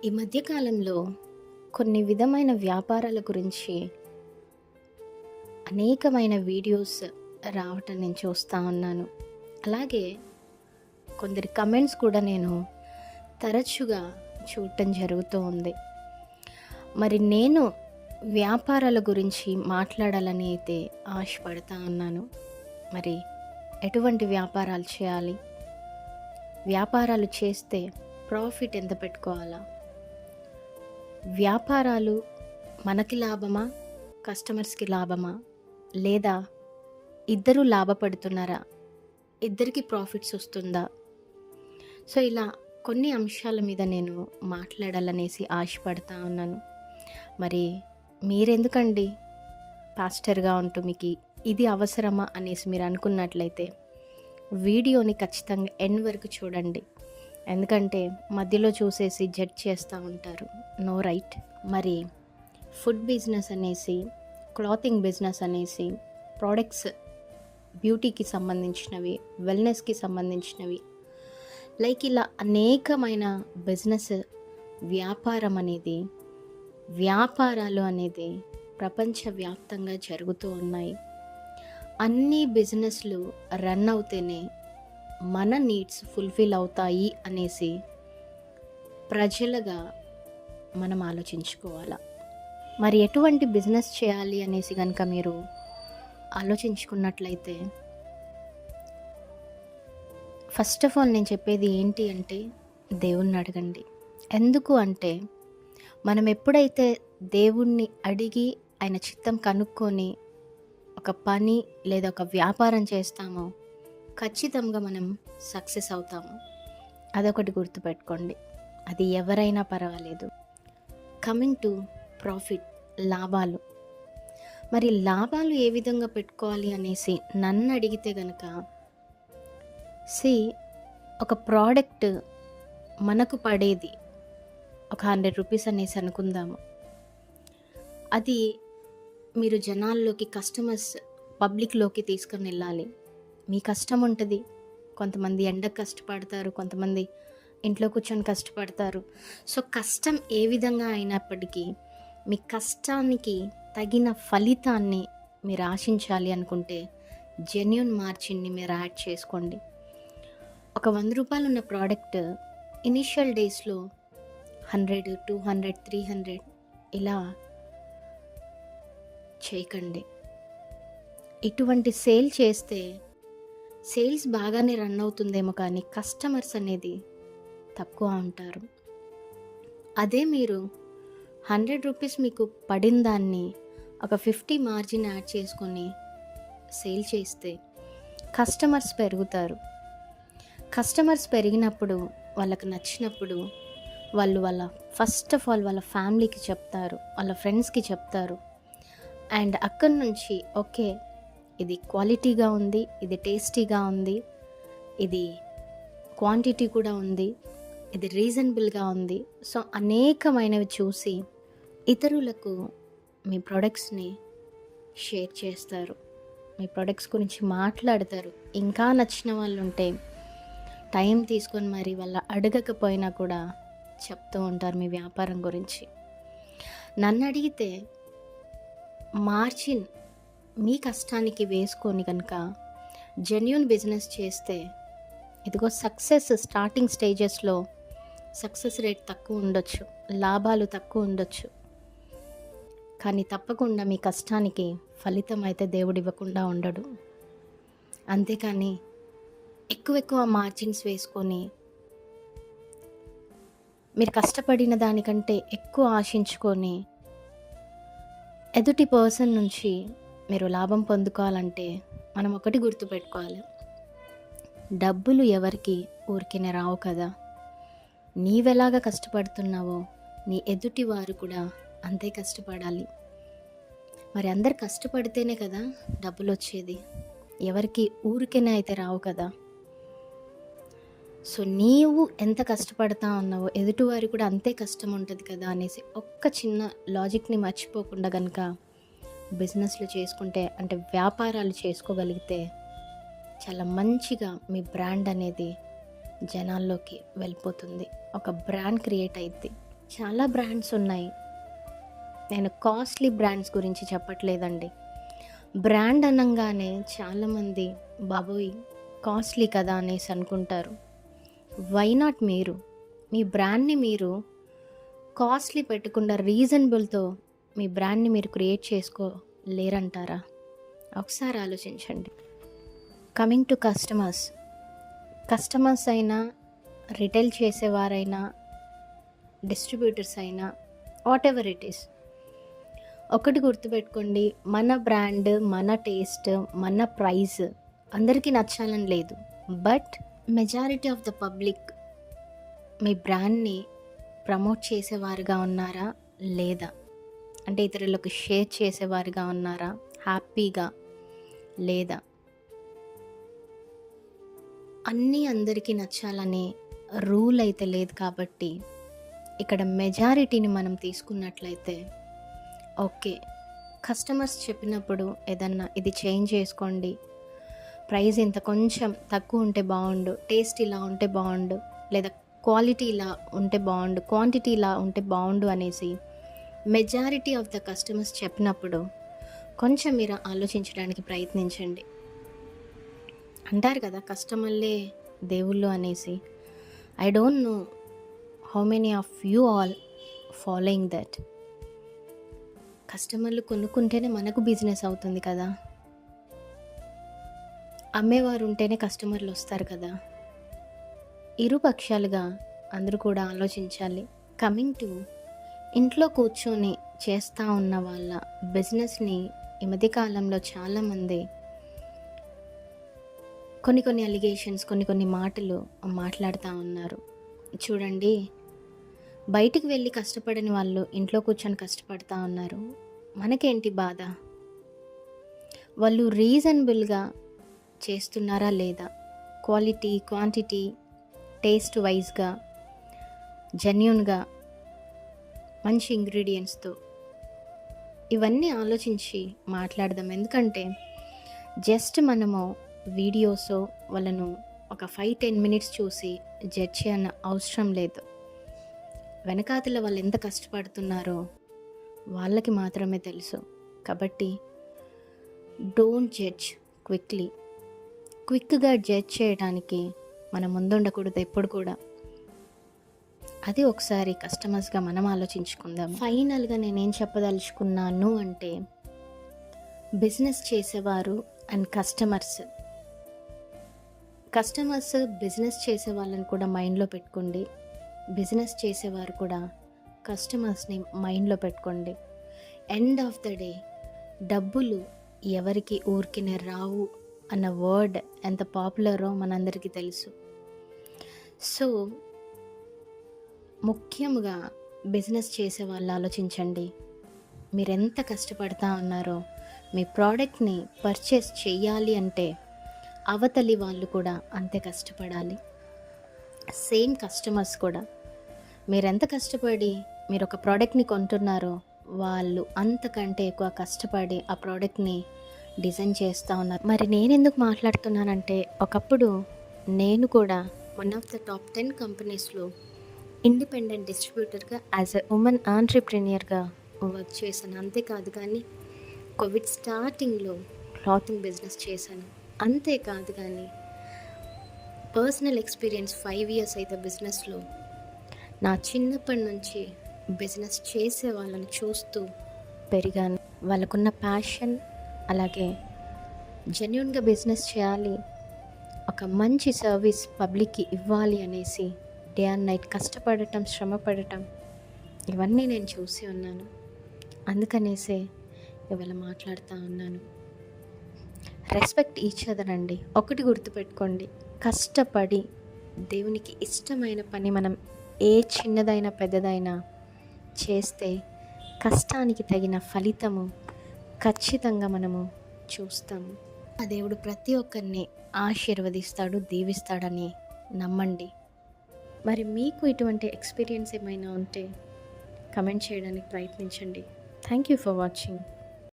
ఈ మధ్య కాలంలో కొన్ని విధమైన వ్యాపారాల గురించి అనేకమైన వీడియోస్ రావటం నేను చూస్తూ ఉన్నాను. అలాగే కొందరి కమెంట్స్ కూడా నేను తరచుగా చూడటం జరుగుతూ ఉంది. మరి నేను వ్యాపారాల గురించి మాట్లాడాలని అయితే ఆశపడతా ఉన్నాను. మరి ఎటువంటి వ్యాపారాలు చేయాలి? వ్యాపారాలు చేస్తే ప్రాఫిట్ ఎంత పెట్టుకోవాలా? వ్యాపారాలు మనకి లాభమా, కస్టమర్స్కి లాభమా, లేదా ఇద్దరూ లాభపడుతున్నారా, ఇద్దరికి ప్రాఫిట్స్ వస్తుందా? సో ఇలా కొన్ని అంశాల మీద నేను మాట్లాడాలనేసి ఆశపడతా ఉన్నాను. మరి మీరెందుకండి పాస్టర్గా ఉంటూ మీకు ఇది అవసరమా అనేసి మీరు అనుకున్నట్లయితే వీడియోని ఖచ్చితంగా ఎండ్ వరకు చూడండి. ఎందుకంటే మధ్యలో చూసేసి జడ్జ్ చేస్తూ ఉంటారు. No right. మరి ఫుడ్ బిజినెస్ అనేసి, క్లాతింగ్ బిజినెస్ అనేసి, ప్రోడక్ట్స్ బ్యూటీకి సంబంధించినవి, వెల్నెస్కి సంబంధించినవి, లైక్ ఇలా అనేకమైన బిజినెస్ వ్యాపారాలు అనేది ప్రపంచవ్యాప్తంగా జరుగుతూ ఉన్నాయి. అన్ని బిజినెస్లు రన్ అవుతేనే మన నీడ్స్ ఫుల్ఫిల్ అవుతాయి అనేసి ప్రజలుగా మనం ఆలోచించుకోవాలా. మరి ఎటువంటి బిజినెస్ చేయాలి అనేసి కనుక మీరు ఆలోచించుకున్నట్లయితే, ఫస్ట్ ఆఫ్ ఆల్ నేను చెప్పేది ఏంటి అంటే, దేవుణ్ణి అడగండి. ఎందుకు అంటే, మనం ఎప్పుడైతే దేవుణ్ణి అడిగి ఆయన చిత్తం కనుక్కొని ఒక పని లేదా ఒక వ్యాపారం చేస్తామో ఖచ్చితంగా మనం సక్సెస్ అవుతాము. అదొకటి గుర్తుపెట్టుకోండి. అది ఎవరైనా పర్వాలేదు. కమింగ్ టు ప్రాఫిట్, లాభాలు. మరి లాభాలు ఏ విధంగా పెట్టుకోవాలి అనేసి నన్ను అడిగితే కనుక, ఒక ప్రోడక్ట్ మనకు పడేది ఒక 100 రూపీస్ అనేసి అనుకుందాము. అది మీరు జనాల్లోకి, కస్టమర్స్ పబ్లిక్లోకి తీసుకొని వెళ్ళాలి. మీ కష్టం ఉంటుంది. కొంతమంది ఎండకు కష్టపడతారు, కొంతమంది ఇంట్లో కూర్చొని కష్టపడతారు. సో కష్టం ఏ విధంగా అయినప్పటికీ మీ కష్టానికి తగిన ఫలితాన్ని మీరు ఆశించాలి అనుకుంటే జెన్యూన్ మార్జిన్ని మీరు యాడ్ చేసుకోండి. ఒక 100 రూపాయలు ఉన్న ప్రోడక్ట్ ఇనిషియల్ డేస్లో 100, 200, 300 ఇలా చేయకండి. ఇటువంటి సేల్ చేస్తే సేల్స్ బాగానే రన్ అవుతుందేమో, కానీ కస్టమర్స్ అనేది తక్కువ ఉంటారు. అదే మీరు 100 రూపీస్ మీకు పడిన దాన్ని ఒక 50 మార్జిన్ యాడ్ చేసుకొని సేల్ చేస్తే కస్టమర్స్ పెరుగుతారు. కస్టమర్స్ పెరిగినప్పుడు, వాళ్ళకు నచ్చినప్పుడు వాళ్ళ ఫస్ట్ ఆఫ్ ఆల్ వాళ్ళ ఫ్యామిలీకి చెప్తారు, వాళ్ళ ఫ్రెండ్స్కి చెప్తారు. అండ్ అక్కడి నుంచి ఓకే, ఇది క్వాలిటీగా ఉంది, ఇది టేస్టీగా ఉంది, ఇది క్వాంటిటీ కూడా ఉంది, ఇది రీజనబుల్గా ఉంది. సో అనేకమైనవి చూసి ఇతరులకు మీ ప్రొడక్ట్స్ని షేర్ చేస్తారు, మీ ప్రొడక్ట్స్ గురించి మాట్లాడతారు. ఇంకా నచ్చిన వాళ్ళు ఉంటే టైం తీసుకొని మరి వాళ్ళ అడగకపోయినా కూడా చెప్తూ ఉంటారు మీ వ్యాపారం గురించి. నన్ను అడిగితే మార్జిన్ మీ కష్టానికి వేసుకొని కనుక జెన్యూన్ బిజినెస్ చేస్తే, ఇదిగో సక్సెస్ స్టార్టింగ్ స్టేజెస్లో సక్సెస్ రేట్ తక్కువ ఉండొచ్చు, లాభాలు తక్కువ ఉండొచ్చు, కానీ తప్పకుండా మీ కష్టానికి ఫలితం అయితే దేవుడు ఇవ్వకుండా ఉండడు. అంతేకాని ఎక్కువ మార్జిన్స్ వేసుకొని మీరు కష్టపడిన దానికంటే ఎక్కువ ఆశించుకొని ఎదుటి పర్సన్ నుంచి మీరు లాభం పొందుకోవాలంటే మనం ఒకటి గుర్తుపెట్టుకోవాలి. డబ్బులు ఎవరికి ఊరికినే రావు కదా. నీవెలాగా కష్టపడుతున్నావో నీ ఎదుటి వారు కూడా అంతే కష్టపడాలి. మరి అందరు కష్టపడితేనే కదా డబ్బులు వచ్చేది. ఎవరికి ఊరికేనే అయితే రావు కదా. సో నీవు ఎంత కష్టపడతా ఉన్నావో ఎదుటివారి కూడా అంతే కష్టం ఉంటుంది కదా అనేసి ఒక్క చిన్న లాజిక్ని మర్చిపోకుండా కనుక బిజినెస్లు చేసుకుంటే, అంటే వ్యాపారాలు చేసుకోగలిగితే చాలా మంచిగా మీ బ్రాండ్ అనేది జనాల్లోకి వెళ్ళిపోతుంది. ఒక బ్రాండ్ క్రియేట్ అయ్యిద్ది. చాలా బ్రాండ్స్ ఉన్నాయి. నేను కాస్ట్లీ బ్రాండ్స్ గురించి చెప్పట్లేదండి. బ్రాండ్ అనంగానే చాలామంది బాబోయ్! కాస్ట్లీ కదా అనేసి అనుకుంటారు. వై నాట్ మీరు? మీ బ్రాండ్‌ని మీరు కాస్ట్లీ పెట్టకుండా రీజనబుల్‌తో మీ బ్రాండ్‌ని మీరు క్రియేట్ చేసుకోలేరంటారా? ఒకసారి ఆలోచించండి. కమింగ్ టు కస్టమర్స్ అయినా, రిటైల్ చేసేవారైనా, డిస్ట్రిబ్యూటర్స్ అయినా, వాటెవర్ ఇట్ ఈస్. ఒకటి గుర్తుపెట్టుకోండి, మన బ్రాండ్, మన టేస్ట్, మన ప్రైస్ అందరికీ నచ్చాలని లేదు. But majority of the public మీ బ్రాండ్‌ని ప్రమోట్ చేసేవారుగా ఉన్నారా? లేదా? అంటే ఇతరులకు షేర్ చేసేవారుగా ఉన్నారా? హ్యాపీగా? లేదా? అన్నీ అందరికీ నచ్చాలనే రూల్ అయితే లేదు కాబట్టి, ఇక్కడ మెజారిటీని మనం తీసుకున్నట్లయితే ఓకే. కస్టమర్స్ చెప్పినప్పుడు ఏదన్నా ఇది చేంజ్ చేసుకోండి, ప్రైస్ ఇంత కొంచెం తక్కువ ఉంటే బాగుండు, టేస్ట్ ఇలా ఉంటే బాగుండు, లేదా క్వాలిటీ ఇలా ఉంటే బాగుండు, క్వాంటిటీ ఇలా ఉంటే బాగుండు అనేసి మెజారిటీ ఆఫ్ ద కస్టమర్స్ చెప్పినప్పుడు కొంచెం మీరు ఆలోచించడానికి ప్రయత్నించండి. అంటారు కదా, కస్టమర్లే దేవుళ్ళు అనేసి. I don't know how many of you all following that. కస్టమర్లు కొనుక్కుంటేనే మనకు బిజినెస్ అవుతుంది కదా, అమ్మేవారు ఉంటేనే కస్టమర్లు వస్తారు కదా. ఇరు పక్షాలుగా అందరూ కూడా ఆలోచించాలి. కమింగ్ టు ఇంట్లో కూర్చొని చేస్తూ ఉన్న వాళ్ళ బిజినెస్ని ఈ మధ్యకాలంలో చాలామంది కొన్ని అలిగేషన్స్, కొన్ని మాటలు మాట్లాడుతూ ఉన్నారు. చూడండి, బయటికి వెళ్ళి కష్టపడని వాళ్ళు ఇంట్లో కూర్చొని కష్టపడుతూ ఉన్నారు. మనకేంటి బాధ? వాళ్ళు రీజనబుల్గా చేస్తున్నారా లేదా? క్వాలిటీ, క్వాంటిటీ, టేస్ట్ వైజ్గా, జెన్యూన్గా, మంచి ఇంగ్రీడియంట్స్తో ఇవన్నీ ఆలోచించి మాట్లాడదాం. ఎందుకంటే జస్ట్ మనము వీడియోసో వాళ్ళను ఒక 5-10 మినిట్స్ చూసి జడ్జ్ చేయన్న అవసరం లేదు. వెనకాతల వాళ్ళు ఎంత కష్టపడుతున్నారో వాళ్ళకి మాత్రమే తెలుసు. కాబట్టి డోంట్ జడ్జ్ క్విక్గా జడ్జ్ చేయడానికి మనం ముందుండకూడదు ఎప్పుడు కూడా. అది ఒకసారి కస్టమర్స్గా మనం ఆలోచించుకుందాం. ఫైనల్గా నేనేం చెప్పదలుచుకున్నాను అంటే, బిజినెస్ చేసేవారు అండ్ కస్టమర్స్ బిజినెస్ చేసే వాళ్ళని కూడా మైండ్లో పెట్టుకోండి. బిజినెస్ చేసేవారు కూడా కస్టమర్స్ని మైండ్లో పెట్టుకోండి. ఎండ్ ఆఫ్ ద డే డబ్బులు ఎవరికి ఊరికినే రావు అన్న వర్డ్ ఎంత పాపులరో మనందరికీ తెలుసు. సో ముఖ్యంగా బిజినెస్ చేసే వాళ్ళు ఆలోచించండి. మీరెంత కష్టపడతా ఉన్నారో మీ ప్రోడక్ట్ని పర్చేస్ చేయాలి అంటే అవతలి వాళ్ళు కూడా అంతే కష్టపడాలి. సేమ్ కస్టమర్స్ కూడా మీరెంత కష్టపడి మీరు ఒక ప్రోడక్ట్ని కొంటున్నారో వాళ్ళు అంతకంటే ఎక్కువ కష్టపడి ఆ ప్రోడక్ట్ని డిజైన్ చేస్తూ ఉన్నారు. మరి నేను ఎందుకు మాట్లాడుతున్నానంటే, ఒకప్పుడు నేను కూడా వన్ ఆఫ్ ద టాప్ 10 కంపెనీస్లో ఇండిపెండెంట్ డిస్ట్రిబ్యూటర్గా యాజ్ ఎ ఉమెన్ ఆంట్రప్రెన్యూర్గా వర్క్ చేశాను. అంతేకాదు కానీ కోవిడ్ స్టార్టింగ్లో క్లాతింగ్ బిజినెస్ చేశాను. అంతేకాదు కానీ పర్సనల్ ఎక్స్పీరియన్స్ 5 ఇయర్స్ అయితే బిజినెస్లో. నా చిన్నప్పటి నుంచి బిజినెస్ చేసే వాళ్ళని చూస్తూ పెరిగాను. వాళ్ళకున్న ప్యాషన్, అలాగే జెన్యూన్గా బిజినెస్ చేయాలి, ఒక మంచి సర్వీస్ పబ్లిక్కి ఇవ్వాలి అనేసి డే అండ్ నైట్ కష్టపడటం, శ్రమపడటం ఇవన్నీ నేను చూసి ఉన్నాను. అందుకనేసే ఇవాళ మాట్లాడుతూ ఉన్నాను. రెస్పెక్ట్ ఈచ్ అదర్ అండి. ఒకటి గుర్తుపెట్టుకోండి, కష్టపడి దేవునికి ఇష్టమైన పని మనం ఏ చిన్నదైనా పెద్దదైనా చేస్తే కష్టానికి తగిన ఫలితము ఖచ్చితంగా మనము చూస్తాము. ఆ దేవుడు ప్రతి ఒక్కరిని ఆశీర్వదిస్తాడు, దీవిస్తాడని నమ్మండి. మరి మీకు ఇటువంటి ఎక్స్పీరియన్స్ ఏమైనా ఉంటే కమెంట్ చేయడానికి ప్రయత్నించండి. Thank you for watching.